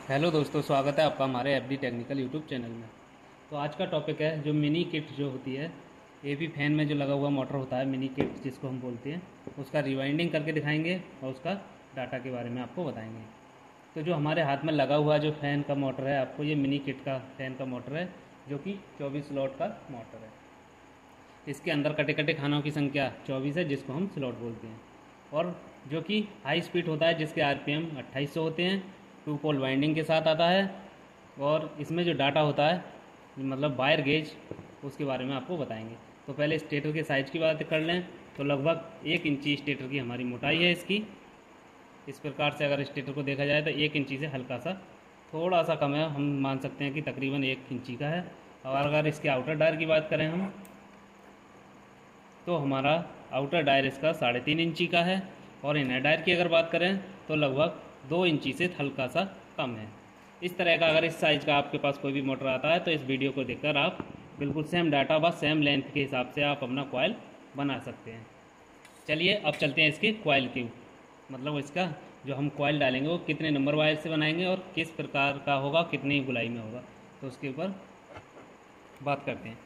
Hello दोस्तों, स्वागत है आपका हमारे एफडी टेक्निकल यूट्यूब चैनल में। तो आज का टॉपिक है जो मिनी किट जो होती है, एवी फैन में जो लगा हुआ मोटर होता है मिनी किट जिसको हम बोलते हैं, उसका रिवाइंडिंग करके दिखाएंगे और उसका डाटा के बारे में आपको बताएंगे। तो जो हमारे हाथ में लगा हुआ जो फ़ैन का मोटर है, आपको ये मिनी किट का फ़ैन का मोटर है जो कि 24 स्लॉट का मोटर है। इसके अंदर कटे कटे खानों की संख्या 24 है जिसको हम स्लॉट बोलते हैं, और जो कि हाई स्पीड होता है जिसके आरपीएम 2800 होते हैं, 2 पोल वाइंडिंग के साथ आता है। और इसमें जो डाटा होता है मतलब वायर गेज, उसके बारे में आपको बताएंगे। तो पहले स्टेटर के साइज़ की बात कर लें तो लगभग 1 इंची स्टेटर की हमारी मोटाई है इसकी। इस प्रकार से अगर स्टेटर को देखा जाए तो 1 इंची से हल्का सा थोड़ा सा कम है, हम मान सकते हैं कि तकरीबन 1 इंची का है। और अगर इसके आउटर डायर की बात करें हम, तो हमारा आउटर डायर इसका 3.5 इंची का है, और इनर डायर की अगर बात करें तो लगभग 2 इंची से हल्का सा कम है। इस तरह का अगर इस साइज़ का आपके पास कोई भी मोटर आता है तो इस वीडियो को देखकर आप बिल्कुल सेम डाटा व सेम लेंथ के हिसाब से आप अपना कॉइल बना सकते हैं। चलिए अब चलते हैं इसके कॉइल की, मतलब इसका जो हम कॉइल डालेंगे वो कितने नंबर वायर से बनाएंगे और किस प्रकार का होगा, कितनी गुलाई में होगा, तो उसके ऊपर बात करते हैं।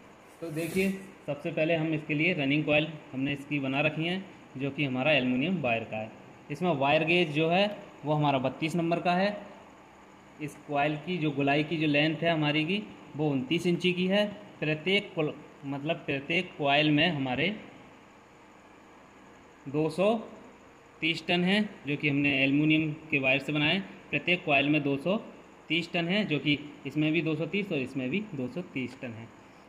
तो देखिए, सबसे पहले हम इसके लिए रनिंग कॉइल हमने इसकी बना रखी है जो कि हमारा एल्युमिनियम वायर का है। इसमें वायर गेज जो है वो हमारा 32 नंबर का है। इस कॉइल की जो गुलाई की जो लेंथ है हमारी की वो 29 इंची की है। प्रत्येक कॉइल में हमारे 230 टन है जो कि हमने एल्युमिनियम के वायर से बनाए। प्रत्येक कॉइल में 230 टन है, जो कि इसमें भी 230 और इसमें भी 230 टन है,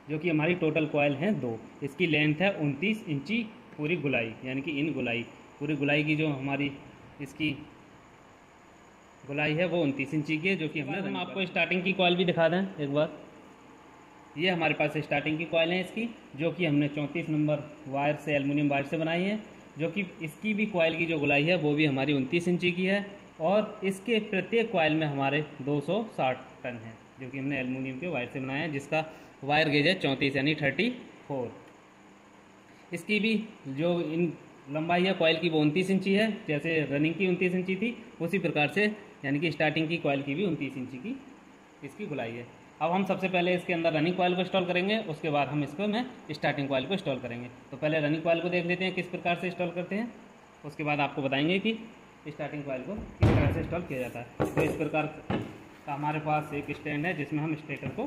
जो कि हमारी टोटल कॉइल हैं 2। इसकी लेंथ है 29 इंची पूरी गुलाई, यानी कि इन गुलाई पूरी गुलाई की जो हमारी इसकी गुलाई है वो 29 इंची की है, जो कि हम आपको स्टार्टिंग की कॉइल भी दिखा दें एक बार। ये हमारे पास स्टार्टिंग की कॉइल है इसकी, जो कि हमने 34 नंबर वायर से एल्युमिनियम वायर से बनाई है, जो कि इसकी भी कॉइल की जो गुलाई है वो भी हमारी 29 इंची की है। और इसके प्रत्येक कॉइल में हमारे 260 टन है, जो कि हमने एल्युमिनियम के वायर से बनाया है, जिसका वायर गेज है 34 यानी 34। इसकी भी जो इन लंबाई है कॉइल की वो 29 इंची है, जैसे रनिंग की 29 इंची थी उसी प्रकार से, यानी कि स्टार्टिंग की कॉइल की भी 29 इंची की इसकी गुलाई है। अब हम सबसे पहले इसके अंदर रनिंग कॉइल को इंस्टॉल करेंगे, उसके बाद हम इसको में स्टार्टिंग कॉइल को इंस्टॉल करेंगे। तो पहले रनिंग कॉइल को देख लेते हैं किस प्रकार से इंस्टॉल करते हैं, उसके बाद आपको बताएंगे कि स्टार्टिंग कॉइल को किस तरह से इंस्टॉल किया जाता है। तो इस प्रकार का हमारे पास एक स्टैंड है जिसमें हम स्टेटर को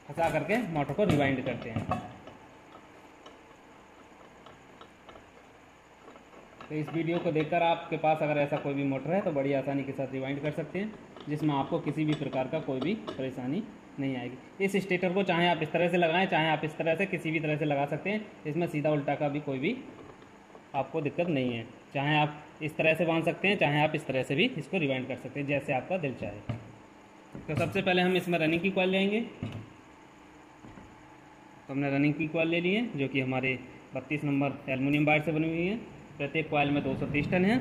फंसा करके मोटर को रिवाइंड करते हैं। तो इस वीडियो को देखकर आपके पास अगर ऐसा कोई भी मोटर है तो बड़ी आसानी के साथ रिवाइंड कर सकते हैं, जिसमें आपको किसी भी प्रकार का कोई भी परेशानी नहीं आएगी। इस स्टेटर को चाहे आप इस तरह से लगाएं, चाहे आप इस तरह से किसी भी तरह से लगा सकते हैं। इसमें सीधा उल्टा का भी कोई भी आपको दिक्कत नहीं है। चाहे आप इस तरह से बांध सकते हैं, चाहे आप इस तरह से भी इसको रिवाइंड कर सकते हैं, जैसे आपका दिल चाहे। तो सबसे पहले हम इसमें रनिंग की कॉइल लेंगे। तो हमने रनिंग की कॉइल ले ली है जो कि हमारे 32 नंबर एल्युमिनियम वायर से बनी हुई है। प्रत्येक कॉइल में 230 टन है।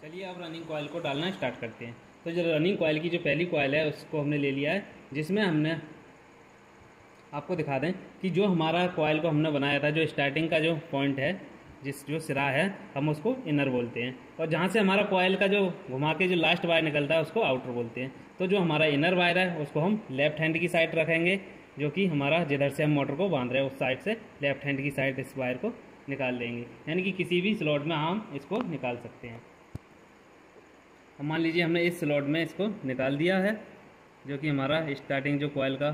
चलिए अब रनिंग कॉइल को डालना स्टार्ट करते हैं। तो जो रनिंग कॉइल की जो पहली कॉइल है उसको हमने ले लिया है, जिसमें हमने आपको दिखा दें कि जो हमारा कॉइल को हमने बनाया था, जो स्टार्टिंग का जो पॉइंट है, जो सिरा है, हम उसको इनर बोलते हैं, और जहाँ से हमारा कॉइल का जो घुमा के जो लास्ट वायर निकलता है उसको आउटर बोलते हैं। तो जो हमारा इनर वायर है उसको हम लेफ्ट हैंड की साइड रखेंगे, जो कि हमारा जिधर से हम मोटर को बांध रहे हैं उस साइड से लेफ्ट हैंड की साइड इस वायर को निकाल लेंगे, यानी कि किसी भी स्लॉट में हम इसको निकाल सकते हैं। अब मान लीजिए हमने इस स्लॉट में इसको निकाल दिया है, जो कि हमारा स्टार्टिंग जो कॉइल का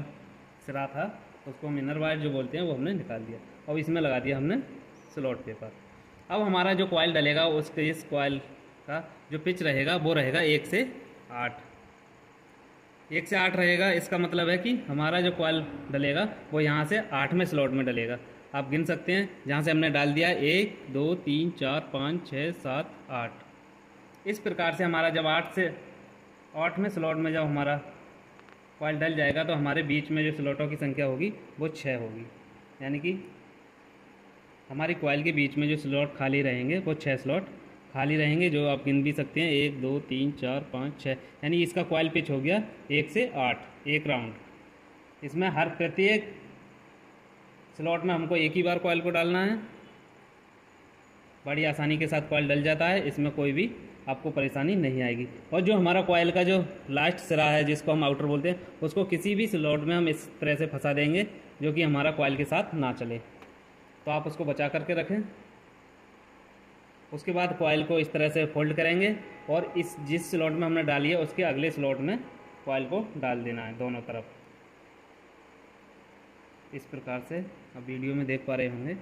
सिरा था उसको हम इनर वायर जो बोलते हैं वो हमने निकाल दिया, और इसमें लगा दिया हमने स्लॉट पेपर। अब हमारा जो कॉइल डलेगा उसके इस कॉइल का जो पिच रहेगा वो रहेगा 1 से 8। 1 से 8 रहेगा। इसका मतलब है कि हमारा जो कॉइल डलेगा वो यहाँ से 8वें स्लॉट में डलेगा। आप गिन सकते हैं जहाँ से हमने डाल दिया 1 2 3 4 5 6 7 8। इस प्रकार से हमारा जब 8 से 8वें स्लॉट में जब हमारा कॉइल डल जाएगा तो हमारे बीच में जो स्लॉटों की संख्या होगी वो 6 होगी, यानी कि हमारी कॉइल के बीच में जो स्लॉट खाली रहेंगे वो 6 स्लॉट खाली रहेंगे, जो आप गिन भी सकते हैं 1 2 3 4 5 6, यानी इसका कॉइल पिच हो गया 1 से 8 एक राउंड। इसमें हर प्रत्येक स्लॉट में हमको एक ही बार कॉइल को डालना है। बड़ी आसानी के साथ कॉइल डल जाता है, इसमें कोई भी आपको परेशानी नहीं आएगी। और जो हमारा कॉयल का जो लास्ट सिरा है जिसको हम आउटर बोलते हैं, उसको किसी भी स्लॉट में हम इस तरह से फंसा देंगे जो कि हमारा कॉयल के साथ ना चले। तो आप उसको बचा करके रखें। उसके बाद कॉयल को इस तरह से फोल्ड करेंगे और जिस स्लॉट में हमने डाली है उसके अगले स्लॉट में कॉयल को डाल देना है दोनों तरफ, इस प्रकार से। अब वीडियो में देख पा रहे होंगे।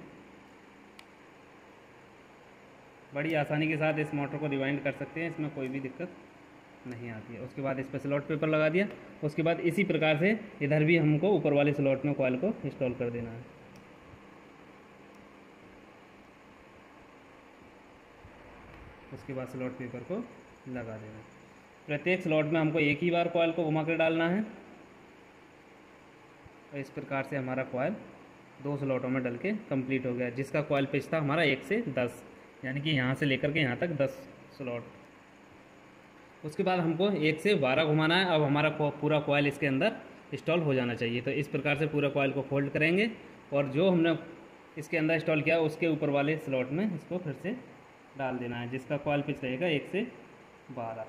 बड़ी आसानी के साथ इस मोटर को रिवाइंड कर सकते हैं, इसमें कोई भी दिक्कत नहीं आती है। उसके बाद इस पर स्लॉट पेपर लगा दिया। उसके बाद इसी प्रकार से इधर भी हमको ऊपर वाले स्लॉट में कॉयल को इंस्टॉल कर देना है। उसके बाद स्लॉट पेपर को लगा देना है। प्रत्येक स्लॉट में हमको एक ही बार कॉयल को घुमा कर डालना है। और इस प्रकार से हमारा कॉयल 2 स्लॉटों में डल के कंप्लीट हो गया, जिसका कॉयल पिच था हमारा 1 से 10, यानी कि यहाँ से लेकर के यहाँ तक 10 स्लॉट। उसके बाद हमको 1 से 12 घुमाना है। अब हमारा पूरा कॉयल इसके अंदर इंस्टॉल हो जाना चाहिए। तो इस प्रकार से पूरा कॉयल को फोल्ड करेंगे और जो हमने इसके अंदर इंस्टॉल किया उसके ऊपर वाले स्लॉट में इसको फिर से डाल देना है, जिसका कॉयल पिच रहेगा 1 से 12।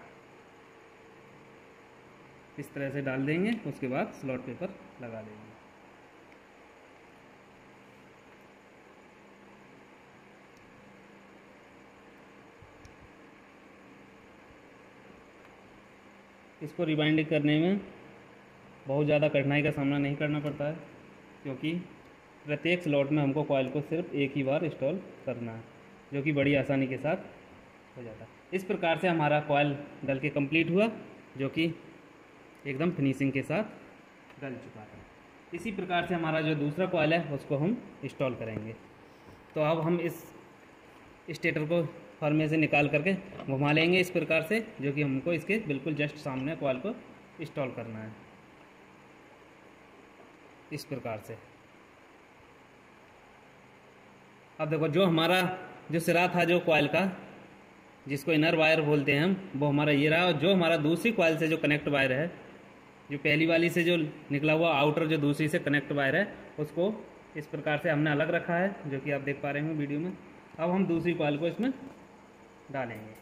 इस तरह से डाल देंगे। उसके बाद स्लॉट पेपर लगा देंगे। इसको रिबाइंडिंग करने में बहुत ज़्यादा कठिनाई का सामना नहीं करना पड़ता है, क्योंकि प्रत्येक स्लॉट में हमको कॉयल को सिर्फ एक ही बार इंस्टॉल करना है, जो कि बड़ी आसानी के साथ हो जाता है। इस प्रकार से हमारा कॉयल डल के कंप्लीट हुआ, जो कि एकदम फिनिशिंग के साथ डल चुका है। इसी प्रकार से हमारा जो दूसरा कॉयल है उसको हम इंस्टॉल करेंगे। तो अब हम इस स्टेटर को फर्मे से निकाल करके घुमा लेंगे इस प्रकार से, जो कि हमको इसके बिल्कुल जस्ट सामने कॉयल को इंस्टॉल करना है, इस प्रकार से। अब देखो, जो हमारा जो सिरा था जो कॉयल का, जिसको इनर वायर बोलते हैं हम, वो हमारा ये रहा। और जो हमारा दूसरी कॉयल से जो कनेक्ट वायर है, जो पहली वाली से जो निकला हुआ आउटर जो दूसरी से कनेक्ट वायर है, उसको इस प्रकार से हमने अलग रखा है, जो कि आप देख पा रहे हैं वीडियो में। अब हम दूसरी कॉयल को इसमें डालेंगे।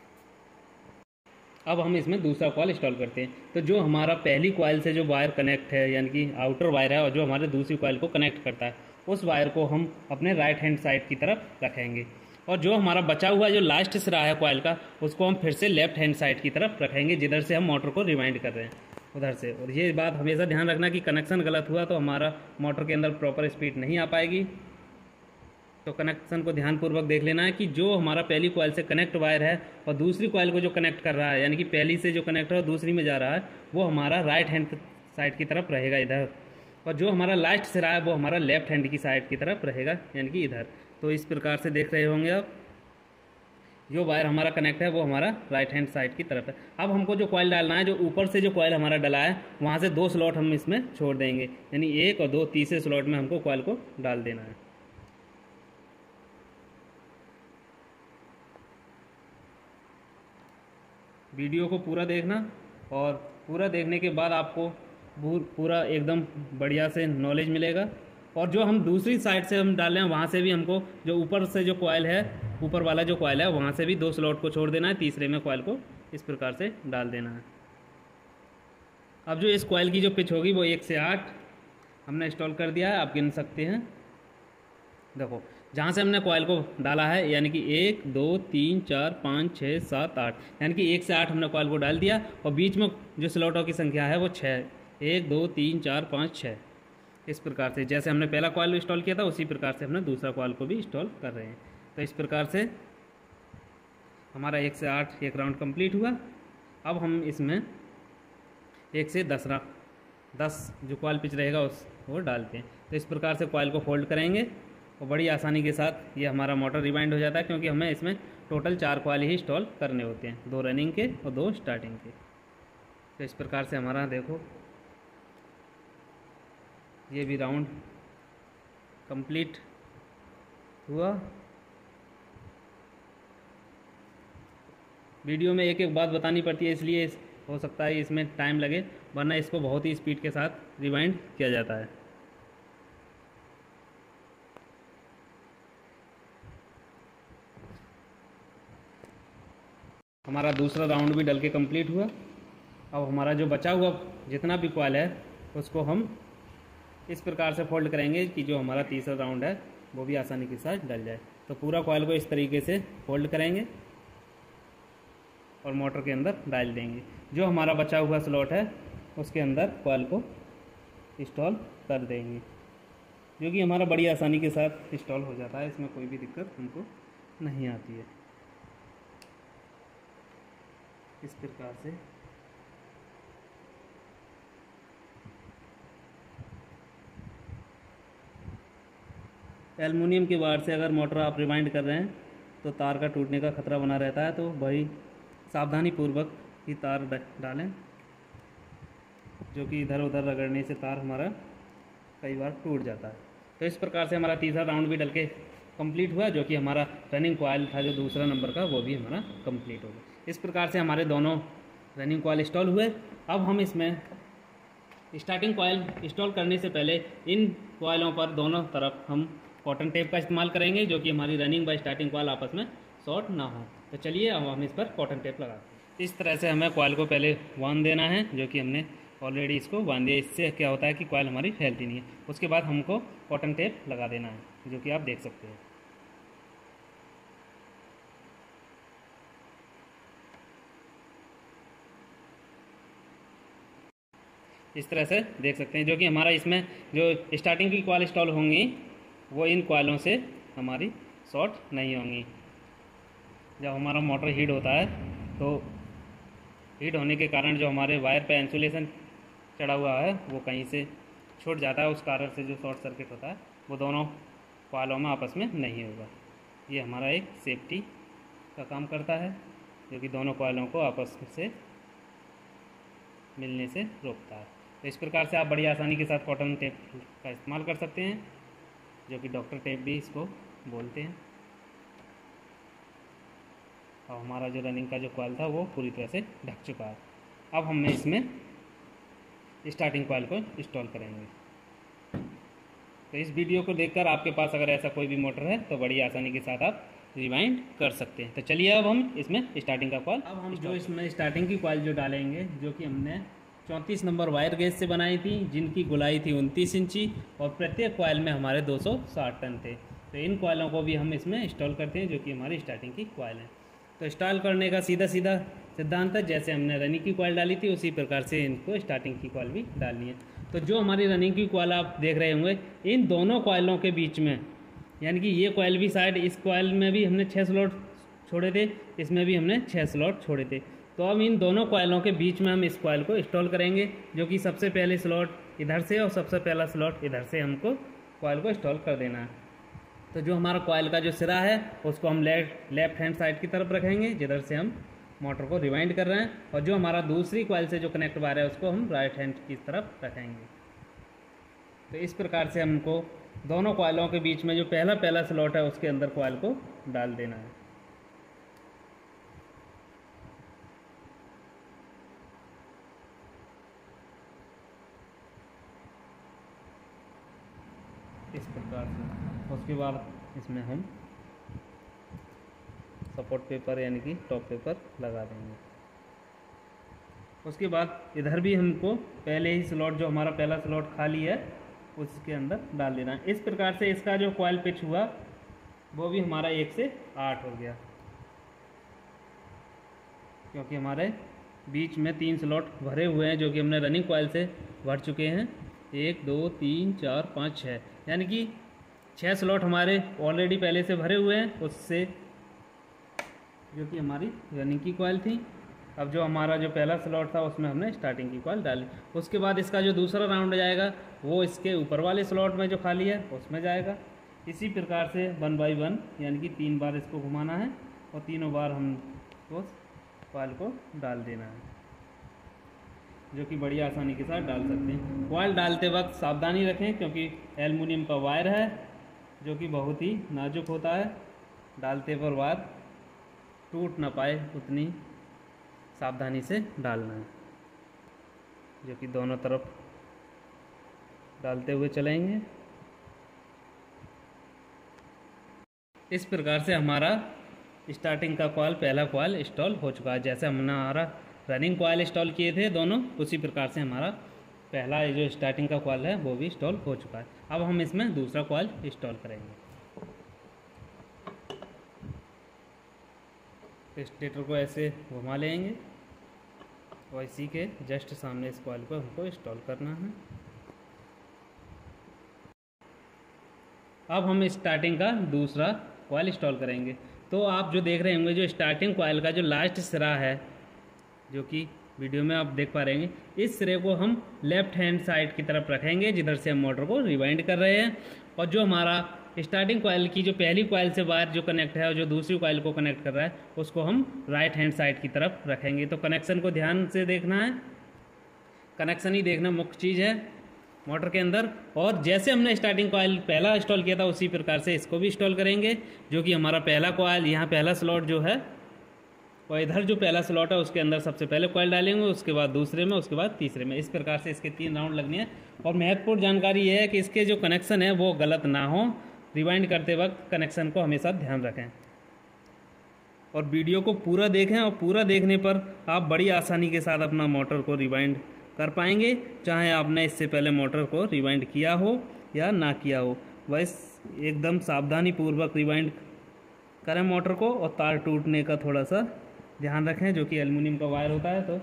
अब हम इसमें दूसरा कॉयल इंस्टॉल करते हैं। तो जो हमारा पहली कॉयल से जो वायर कनेक्ट है, यानी कि आउटर वायर है, और जो हमारे दूसरी कॉयल को कनेक्ट करता है, उस वायर को हम अपने राइट हैंड साइड की तरफ रखेंगे। और जो हमारा बचा हुआ जो लास्ट सिरा है कॉयल का, उसको हम फिर से लेफ्ट हैंड साइड की तरफ रखेंगे, जिधर से हम मोटर को रिवाइंड कर रहे हैं, उधर से। और ये बात हमेशा ध्यान रखना कि कनेक्शन गलत हुआ तो हमारा मोटर के अंदर प्रॉपर स्पीड नहीं आ पाएगी। तो कनेक्शन को ध्यानपूर्वक देख लेना है कि जो हमारा पहली कॉयल से कनेक्ट वायर है और दूसरी कॉयल को जो कनेक्ट कर रहा है, यानी कि पहली से जो कनेक्ट है और दूसरी में जा रहा है, वो हमारा राइट हैंड साइड की तरफ रहेगा इधर। और जो हमारा लास्ट सिरा है वो हमारा लेफ्ट हैंड की साइड की तरफ रहेगा, यानी कि इधर। तो इस प्रकार से देख रहे होंगे आप, जो वायर हमारा कनेक्ट है वो हमारा राइट हैंड साइड की तरफ है। अब हमको जो कॉयल डालना है, जो ऊपर से जो कॉयल हमारा डला है, वहाँ से 2 स्लॉट हम इसमें छोड़ देंगे, यानी 1 और 2 तीसरे स्लॉट में हमको कॉयल को डाल देना है। वीडियो को पूरा देखना, और पूरा देखने के बाद आपको पूरा एकदम बढ़िया से नॉलेज मिलेगा। और जो हम दूसरी साइड से हम डाल रहे हैं, वहाँ से भी हमको जो ऊपर से जो कॉयल है, ऊपर वाला जो कॉयल है, वहाँ से भी 2 स्लॉट को छोड़ देना है, तीसरे में कॉयल को इस प्रकार से डाल देना है। अब जो इस कॉयल की जो पिच होगी वो 1 से 8 हमने इंस्टॉल कर दिया है, आप गिन सकते हैं। देखो, जहाँ से हमने कॉयल को डाला है, यानी कि 1 2 3 4 5 6 7 8, यानी कि 1 से 8 हमने कॉयल को डाल दिया। और बीच में जो स्लॉटों की संख्या है वो 6, 1 2 3 4 5 6। इस प्रकार से जैसे हमने पहला कॉयल इंस्टॉल किया था, उसी प्रकार से हमने दूसरा कॉयल को भी इंस्टॉल कर रहे हैं। तो इस प्रकार से हमारा 1 से 8 एक राउंड कंप्लीट हुआ। अब हम इसमें 1 से 10 जो कॉयल पिच रहेगा वो डालते हैं। तो इस प्रकार से कॉयल को फोल्ड करेंगे और बड़ी आसानी के साथ ये हमारा मोटर रिवाइंड हो जाता है, क्योंकि हमें इसमें टोटल 4 कॉयल ही इंस्टॉल करने होते हैं, 2 रनिंग के और 2 स्टार्टिंग के। तो इस प्रकार से हमारा देखो ये भी राउंड कंप्लीट हुआ। वीडियो में एक एक बात बतानी पड़ती है, इसलिए हो सकता है इसमें टाइम लगे, वरना इसको बहुत ही स्पीड के साथ रिवाइंड किया जाता है। हमारा दूसरा राउंड भी डल के कंप्लीट हुआ। अब हमारा जो बचा हुआ जितना भी कॉइल है उसको हम इस प्रकार से फोल्ड करेंगे कि जो हमारा तीसरा राउंड है वो भी आसानी के साथ डल जाए। तो पूरा कॉइल को इस तरीके से फोल्ड करेंगे और मोटर के अंदर डाल देंगे। जो हमारा बचा हुआ स्लॉट है उसके अंदर कॉइल को इंस्टॉल कर देंगे, जो कि हमारा बड़ी आसानी के साथ इंस्टॉल हो जाता है। इसमें कोई भी दिक्कत हमको नहीं आती है। इस प्रकार से एल्युमिनियम के वायर से अगर मोटर आप रिवाइंड कर रहे हैं तो तार का टूटने का खतरा बना रहता है, तो भाई सावधानी पूर्वक ही तार डालें, जो कि इधर उधर रगड़ने से तार हमारा कई बार टूट जाता है। तो इस प्रकार से हमारा तीसरा राउंड भी डल के कंप्लीट हुआ, जो कि हमारा रनिंग कॉइल था जो दूसरा नंबर का, वो भी हमारा कंप्लीट हो गया। इस प्रकार से हमारे दोनों रनिंग कॉइल इंस्टॉल हुए। अब हम इसमें स्टार्टिंग कॉइल इंस्टॉल करने से पहले इन कॉइलों पर दोनों तरफ हम कॉटन टेप का इस्तेमाल करेंगे, जो कि हमारी रनिंग व स्टार्टिंग कॉइल आपस में शॉर्ट ना हो। तो चलिए अब हम इस पर कॉटन टेप लगाते हैं। इस तरह से हमें कॉइल को पहले बांध देना है, जो कि हमने ऑलरेडी इसको बांध दिया। इससे क्या होता है कि कॉइल हमारी फैलती नहीं है। उसके बाद हमको कॉटन टेप लगा देना है, जो कि आप देख सकते हैं। इस तरह से देख सकते हैं, जो कि हमारा इसमें जो स्टार्टिंग की कॉइल इंस्टॉल होंगी वो इन कॉइलों से हमारी शॉर्ट नहीं होंगी। जब हमारा मोटर हीट होता है तो हीट होने के कारण जो हमारे वायर पे इंसुलेशन चढ़ा हुआ है वो कहीं से छूट जाता है। उस कारण से जो शॉर्ट सर्किट होता है वो दोनों कॉइलों में आपस में नहीं होगा। ये हमारा एक सेफ्टी का काम करता है, जो कि दोनों कॉइलों को आपस से मिलने से रोकता है। तो इस प्रकार से आप बड़ी आसानी के साथ कॉटन टेप का इस्तेमाल कर सकते हैं, जो कि डॉक्टर टेप भी इसको बोलते हैं। और हमारा जो रनिंग का जो कॉइल था वो पूरी तरह से ढक चुका है। अब हम इसमें स्टार्टिंग कॉइल को इंस्टॉल करेंगे। तो इस वीडियो को देखकर आपके पास अगर ऐसा कोई भी मोटर है तो बड़ी आसानी के साथ आप रिवाइंड कर सकते हैं। तो चलिए अब हम इसमें स्टार्टिंग का कॉइल, अब हम जो इसमें स्टार्टिंग की कॉइल जो डालेंगे, जो कि हमने 34 नंबर वायर गेज से बनाई थी, जिनकी गुलाई थी 29 इंची और प्रत्येक कॉइल में हमारे 260 टन थे। तो इन कॉइलों को भी हम इसमें इंस्टॉल करते हैं, जो कि हमारी स्टार्टिंग की कॉइल है। तो इंस्टॉल करने का सीधा सीधा सिद्धांत है, जैसे हमने रनिंग की कॉइल डाली थी उसी प्रकार से इनको स्टार्टिंग की कॉइल भी डालनी है। तो जो हमारी रनिंग की कॉइल आप देख रहे होंगे, इन दोनों कॉइलों के बीच में, यानी कि ये कॉइल भी साइड, इस कॉइल में भी हमने 6 स्लॉट छोड़े थे, इसमें भी हमने 6 स्लॉट छोड़े थे। तो अब इन दोनों कॉइलों के बीच में हम इस कॉइल को इंस्टॉल करेंगे, जो कि सबसे पहले स्लॉट इधर से और सबसे पहला स्लॉट इधर से हमको कॉइल को इंस्टॉल कर देना है। तो जो हमारा कॉइल का जो सिरा है उसको हम लेफ्ट हैंड साइड की तरफ रखेंगे, जिधर से हम मोटर को रिवाइंड कर रहे हैं, और जो हमारा दूसरी कॉइल से जो कनेक्ट वायर है उसको हम राइट हैंड की तरफ रखेंगे। तो इस प्रकार से हमको दोनों कॉइलों के बीच में जो पहला स्लॉट है उसके अंदर कॉइल को डाल देना है। इस प्रकार से उसके बाद इसमें हम सपोर्ट पेपर यानी कि टॉप पेपर लगा देंगे। उसके बाद इधर भी हमको पहले ही स्लॉट, जो हमारा पहला स्लॉट खाली है, उसके अंदर डाल देना है। इस प्रकार से इसका जो कॉइल पिच हुआ वो भी हमारा 1 से 8 हो गया, क्योंकि हमारे बीच में 3 स्लॉट भरे हुए हैं, जो कि हमने रनिंग कॉइल से भर चुके हैं। 1 2 3 4 5 6, यानी कि 6 स्लॉट हमारे ऑलरेडी पहले से भरे हुए हैं उससे, जो कि हमारी रनिंग की कॉइल थी। अब जो हमारा जो पहला स्लॉट था उसमें हमने स्टार्टिंग की कॉइल डाली। उसके बाद इसका जो दूसरा राउंड जाएगा वो इसके ऊपर वाले स्लॉट में जो खाली है उसमें जाएगा। इसी प्रकार से 1 बाई 1 यानी कि 3 बार इसको घुमाना है और तीनों बार हम उस कॉइल को डाल देना है, जो कि बड़ी आसानी के साथ डाल सकते हैं। कॉइल डालते वक्त सावधानी रखें, क्योंकि एल्युमिनियम का वायर है जो कि बहुत ही नाजुक होता है। डालते पर वायर टूट ना पाए उतनी सावधानी से डालना है, जो कि दोनों तरफ डालते हुए चलेंगे। इस प्रकार से हमारा स्टार्टिंग का कॉइल, पहला कॉइल इंस्टॉल हो चुका है। जैसे हमने हमारा रनिंग कॉइल इंस्टॉल किए थे दोनों, उसी प्रकार से हमारा पहला जो स्टार्टिंग का कॉइल है वो भी इंस्टॉल हो चुका है। अब हम इसमें दूसरा कॉइल इंस्टॉल करेंगे। स्टेटर को ऐसे घुमा लेंगे और इसी के जस्ट सामने इस कॉइल को हमको इंस्टॉल करना है। अब हम स्टार्टिंग का दूसरा कॉइल इंस्टॉल करेंगे। तो आप जो देख रहे होंगे, जो स्टार्टिंग कॉइल का जो लास्ट सिरा है, जो कि वीडियो में आप देख पा रहे हैं, इस सिरे को हम लेफ्ट हैंड साइड की तरफ रखेंगे जिधर से हम मोटर को रिवाइंड कर रहे हैं। और जो हमारा स्टार्टिंग कॉइल की जो पहली कॉइल से वायर जो कनेक्ट है और जो दूसरी कॉइल को कनेक्ट कर रहा है, उसको हम राइट हैंड साइड की तरफ रखेंगे। तो कनेक्शन को ध्यान से देखना है, कनेक्शन ही देखना मुख्य चीज़ है मोटर के अंदर। और जैसे हमने स्टार्टिंग कॉइल पहला इंस्टॉल किया था, उसी प्रकार से इसको भी इंस्टॉल करेंगे। जो कि हमारा पहला कॉइल, यहाँ पहला स्लॉट जो है, और इधर जो पहला स्लॉट है उसके अंदर सबसे पहले कॉइल डालेंगे, उसके बाद दूसरे में, उसके बाद तीसरे में। इस प्रकार से इसके 3 राउंड लगने हैं। और महत्वपूर्ण जानकारी ये है कि इसके जो कनेक्शन है वो गलत ना हो। रिवाइंड करते वक्त कनेक्शन को हमेशा ध्यान रखें और वीडियो को पूरा देखें। और पूरा देखने पर आप बड़ी आसानी के साथ अपना मोटर को रिवाइंड कर पाएंगे, चाहे आपने इससे पहले मोटर को रिवाइंड किया हो या ना किया हो। बस एकदम सावधानी पूर्वक रिवाइंड करें मोटर को। और तार टूटने का थोड़ा सा ध्यान रखें, जो कि एल्युमिनियम का वायर होता है तो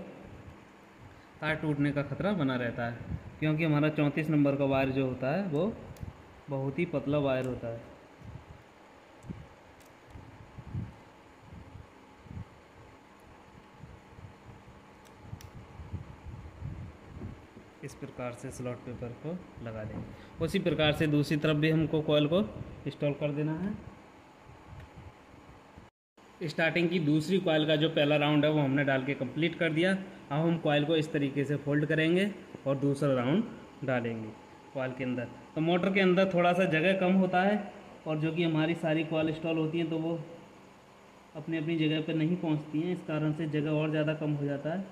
तार टूटने का खतरा बना रहता है, क्योंकि हमारा 34 नंबर का वायर जो होता है वो बहुत ही पतला वायर होता है। इस प्रकार से स्लॉट पेपर को लगा देंगे। उसी प्रकार से दूसरी तरफ भी हमको कॉइल को इंस्टॉल कर देना है। स्टार्टिंग की दूसरी कॉइल का जो पहला राउंड है वो हमने डाल के कंप्लीट कर दिया। अब हम कॉइल को इस तरीके से फोल्ड करेंगे और दूसरा राउंड डालेंगे कॉइल के अंदर। तो मोटर के अंदर थोड़ा सा जगह कम होता है, और जो कि हमारी सारी कॉइल इंस्टॉल होती हैं तो वो अपनी अपनी जगह पर नहीं पहुंचती हैं, इस कारण से जगह और ज़्यादा कम हो जाता है।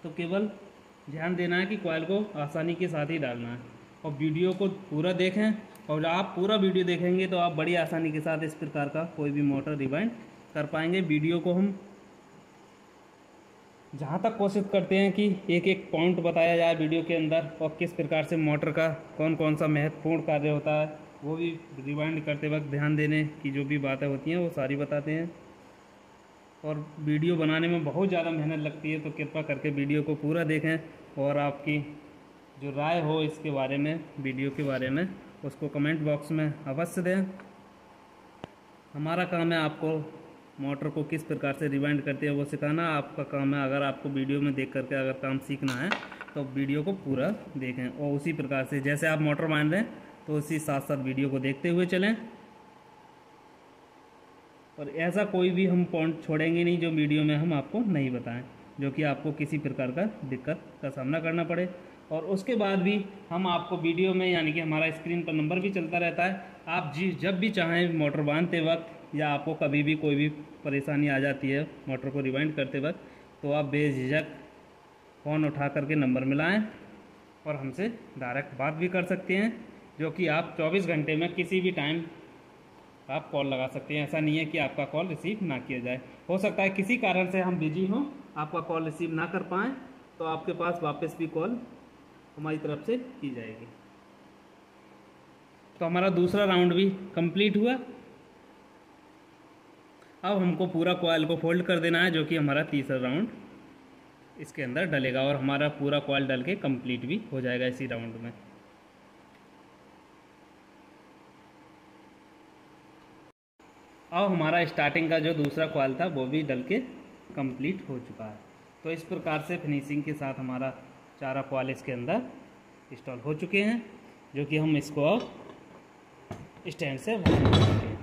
तो केवल ध्यान देना है कि कॉइल को आसानी के साथ ही डालना है। और वीडियो को पूरा देखें, और आप पूरा वीडियो देखेंगे तो आप बड़ी आसानी के साथ इस प्रकार का कोई भी मोटर रिवाइंड कर पाएंगे। वीडियो को हम जहाँ तक कोशिश करते हैं कि एक एक पॉइंट बताया जाए वीडियो के अंदर, और किस प्रकार से मोटर का कौन कौन सा महत्वपूर्ण कार्य होता है वो भी रिवाइंड करते वक्त ध्यान देने की जो भी बातें होती हैं वो सारी बताते हैं। और वीडियो बनाने में बहुत ज़्यादा मेहनत लगती है, तो कृपया करके वीडियो को पूरा देखें और आपकी जो राय हो इसके बारे में, वीडियो के बारे में, उसको कमेंट बॉक्स में अवश्य दें। हमारा काम है आपको मोटर को किस प्रकार से रिवाइंड करते हैं वो सिखाना आपका काम है। अगर आपको वीडियो में देख करके अगर काम सीखना है तो वीडियो को पूरा देखें, और उसी प्रकार से जैसे आप मोटर बांध रहे हैं तो उसी साथ साथ वीडियो को देखते हुए चलें। और ऐसा कोई भी हम पॉइंट छोड़ेंगे नहीं जो वीडियो में हम आपको नहीं बताएं, जो कि आपको किसी प्रकार का दिक्कत का सामना करना पड़े। और उसके बाद भी हम आपको वीडियो में, यानी कि हमारा स्क्रीन पर नंबर भी चलता रहता है, आप जब भी चाहें मोटर बांधते वक्त या आपको कभी भी कोई भी परेशानी आ जाती है मोटर को रिवाइंड करते वक्त, तो आप बेझिझक फ़ोन उठा करके नंबर मिलाएं और हमसे डायरेक्ट बात भी कर सकते हैं, जो कि आप 24 घंटे में किसी भी टाइम आप कॉल लगा सकते हैं। ऐसा नहीं है कि आपका कॉल रिसीव ना किया जाए। हो सकता है किसी कारण से हम बिजी हों, आपका कॉल रिसीव ना कर पाएँ, तो आपके पास वापस भी कॉल हमारी तरफ से की जाएगी। तो हमारा दूसरा राउंड भी कंप्लीट हुआ। अब हमको पूरा कॉइल को फोल्ड कर देना है, जो कि हमारा तीसरा राउंड इसके अंदर डलेगा, और हमारा पूरा कॉइल डल के कंप्लीट भी हो जाएगा इसी राउंड में। अब हमारा स्टार्टिंग का जो दूसरा कॉइल था वो भी डल के कंप्लीट हो चुका है। तो इस प्रकार से फिनिशिंग के साथ हमारा चारा कॉइल इसके अंदर इंस्टॉल हो चुके हैं, जो कि हम इसको अब स्टैंड से बाहर कर चुके हैं।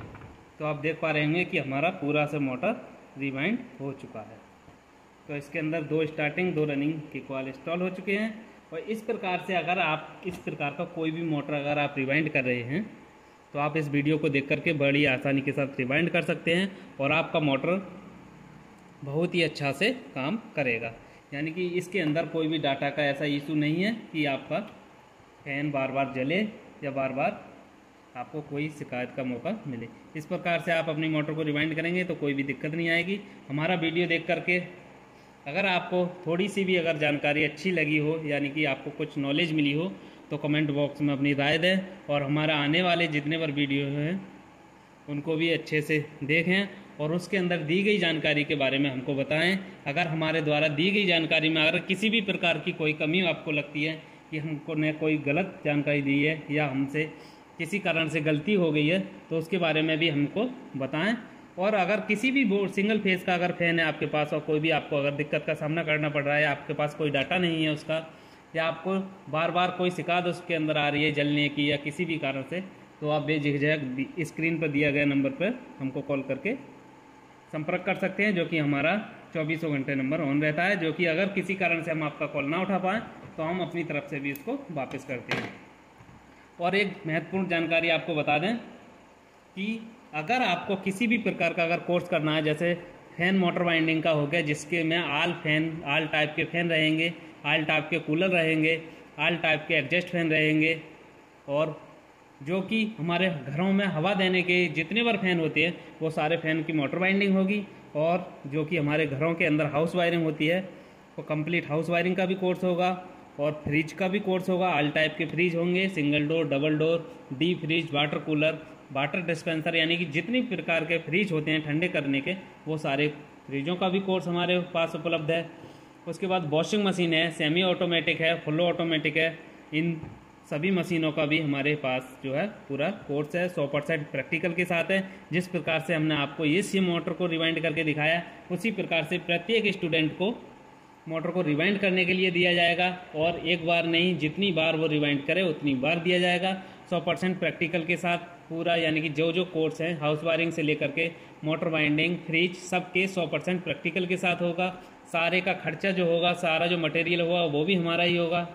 तो आप देख पा रहे होंगे कि हमारा पूरा से मोटर रिवाइंड हो चुका है। तो इसके अंदर 2 स्टार्टिंग 2 रनिंग के कॉइल इंस्टॉल हो चुके हैं। और इस प्रकार से अगर आप इस प्रकार का कोई भी मोटर अगर आप रिवाइंड कर रहे हैं तो आप इस वीडियो को देख करके बड़ी आसानी के साथ रिवाइंड कर सकते हैं, और आपका मोटर बहुत ही अच्छा से काम करेगा। यानी कि इसके अंदर कोई भी डाटा का ऐसा इशू नहीं है कि आपका फैन बार बार जले या बार बार आपको कोई शिकायत का मौका मिले। इस प्रकार से आप अपनी मोटर को रिवाइंड करेंगे तो कोई भी दिक्कत नहीं आएगी। हमारा वीडियो देख करके अगर आपको थोड़ी सी भी अगर जानकारी अच्छी लगी हो, यानी कि आपको कुछ नॉलेज मिली हो, तो कमेंट बॉक्स में अपनी राय दें और हमारा आने वाले जितने बार वीडियो हैं उनको भी अच्छे से देखें और उसके अंदर दी गई जानकारी के बारे में हमको बताएं। अगर हमारे द्वारा दी गई जानकारी में अगर किसी भी प्रकार की कोई कमी आपको लगती है कि हमको ने कोई गलत जानकारी दी है या हमसे किसी कारण से गलती हो गई है, तो उसके बारे में भी हमको बताएं। और अगर किसी भी बोर्ड सिंगल फेज़ का अगर फैन है आपके पास और कोई भी आपको अगर दिक्कत का सामना करना पड़ रहा है, आपके पास कोई डाटा नहीं है उसका, या आपको बार बार कोई शिकायत उसके अंदर आ रही है जलने की या किसी भी कारण से, तो आप बेझिझक स्क्रीन पर दिया गया नंबर पर हमको कॉल करके संपर्क कर सकते हैं, जो कि हमारा 24 घंटे नंबर ऑन रहता है। जो कि अगर किसी कारण से हम आपका कॉल ना उठा पाएँ तो हम अपनी तरफ से भी उसको वापस करते हैं। और एक महत्वपूर्ण जानकारी आपको बता दें कि अगर आपको किसी भी प्रकार का अगर कोर्स करना है, जैसे फैन मोटर वाइंडिंग का हो गया, जिसके में आल टाइप के फैन रहेंगे, आल टाइप के कूलर रहेंगे, आल टाइप के एग्जॉस्ट फैन रहेंगे, और जो कि हमारे घरों में हवा देने के जितने बार फैन होते हैं वो सारे फैन की मोटर वाइंडिंग होगी। और जो कि हमारे घरों के अंदर हाउस वायरिंग होती है वो कंप्लीट हाउस वायरिंग का भी कोर्स होगा और फ्रिज का भी कोर्स होगा। आल टाइप के फ्रिज होंगे, single door, double door, deep fridge, water cooler, water dispenser, यानी कि जितने प्रकार के फ्रिज होते हैं ठंडे करने के, वो सारे फ्रिजों का भी कोर्स हमारे पास उपलब्ध है। उसके बाद वॉशिंग मशीन है, सेमी ऑटोमेटिक है, फुल ऑटोमेटिक है, इन सभी मशीनों का भी हमारे पास जो है पूरा कोर्स है, 100% प्रैक्टिकल के साथ है। जिस प्रकार से हमने आपको इस मोटर को रिवाइंड करके दिखाया, उसी प्रकार से प्रत्येक स्टूडेंट को मोटर को रिवाइंड करने के लिए दिया जाएगा, और एक बार नहीं, जितनी बार वो रिवाइंड करे उतनी बार दिया जाएगा, 100% प्रैक्टिकल के साथ पूरा। यानी कि जो कोर्स है हाउस वायरिंग से लेकर के मोटर वाइंडिंग, फ्रिज, सबके 100% प्रैक्टिकल के साथ होगा। सारे का खर्चा जो होगा, सारा जो मटेरियल होगा वो भी हमारा ही होगा।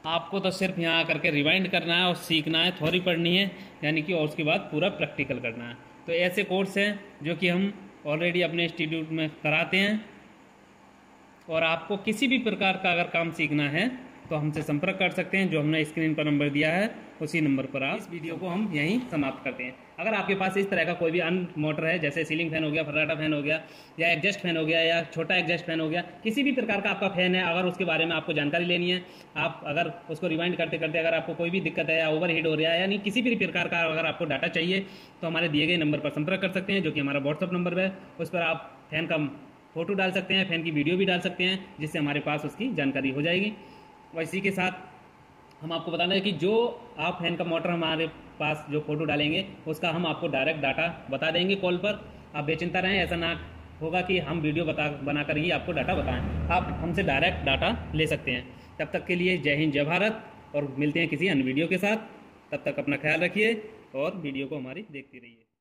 आपको तो सिर्फ यहाँ आकर के रिवाइंड करना है और सीखना है, थ्योरी पढ़नी है, यानी कि और उसके बाद पूरा प्रैक्टिकल करना है। तो ऐसे कोर्स हैं जो कि हम ऑलरेडी अपने इंस्टीट्यूट में कराते हैं। और आपको किसी भी प्रकार का अगर काम सीखना है तो हमसे संपर्क कर सकते हैं, जो हमने स्क्रीन पर नंबर दिया है उसी नंबर पर आप इस वीडियो को हम यहीं समाप्त करते हैं। अगर आपके पास इस तरह का कोई भी अन्य मोटर है, जैसे सीलिंग फैन हो गया, फर्राटा फैन हो गया, या एग्जॉस्ट फैन हो गया, या छोटा एग्जॉस्ट फैन हो गया, किसी भी प्रकार का आपका फैन है, अगर उसके बारे में आपको जानकारी लेनी है, आप अगर उसको रिवाइंड करते करते अगर आपको कोई भी दिक्कत है या ओवर हीट हो रहा है, यानी किसी भी प्रकार का अगर आपको डाटा चाहिए, तो हमारे दिए गए नंबर पर संपर्क कर सकते हैं, जो कि हमारा व्हाट्सअप नंबर है। उस पर आप फैन का फोटो डाल सकते हैं, फैन की वीडियो भी डाल सकते हैं, जिससे हमारे पास उसकी जानकारी हो जाएगी। और इसी के साथ हम आपको बता दें कि जो आप फैन का मोटर हमारे पास जो फोटो डालेंगे उसका हम आपको डायरेक्ट डाटा बता देंगे कॉल पर। आप बेचिंता रहें, ऐसा ना होगा कि हम वीडियो बनाकर ही आपको डाटा बताएं। आप हमसे डायरेक्ट डाटा ले सकते हैं। तब तक के लिए जय हिंद, जय भारत, और मिलते हैं किसी अन्य वीडियो के साथ। तब तक अपना ख्याल रखिए और वीडियो को हमारी देखते रहिए।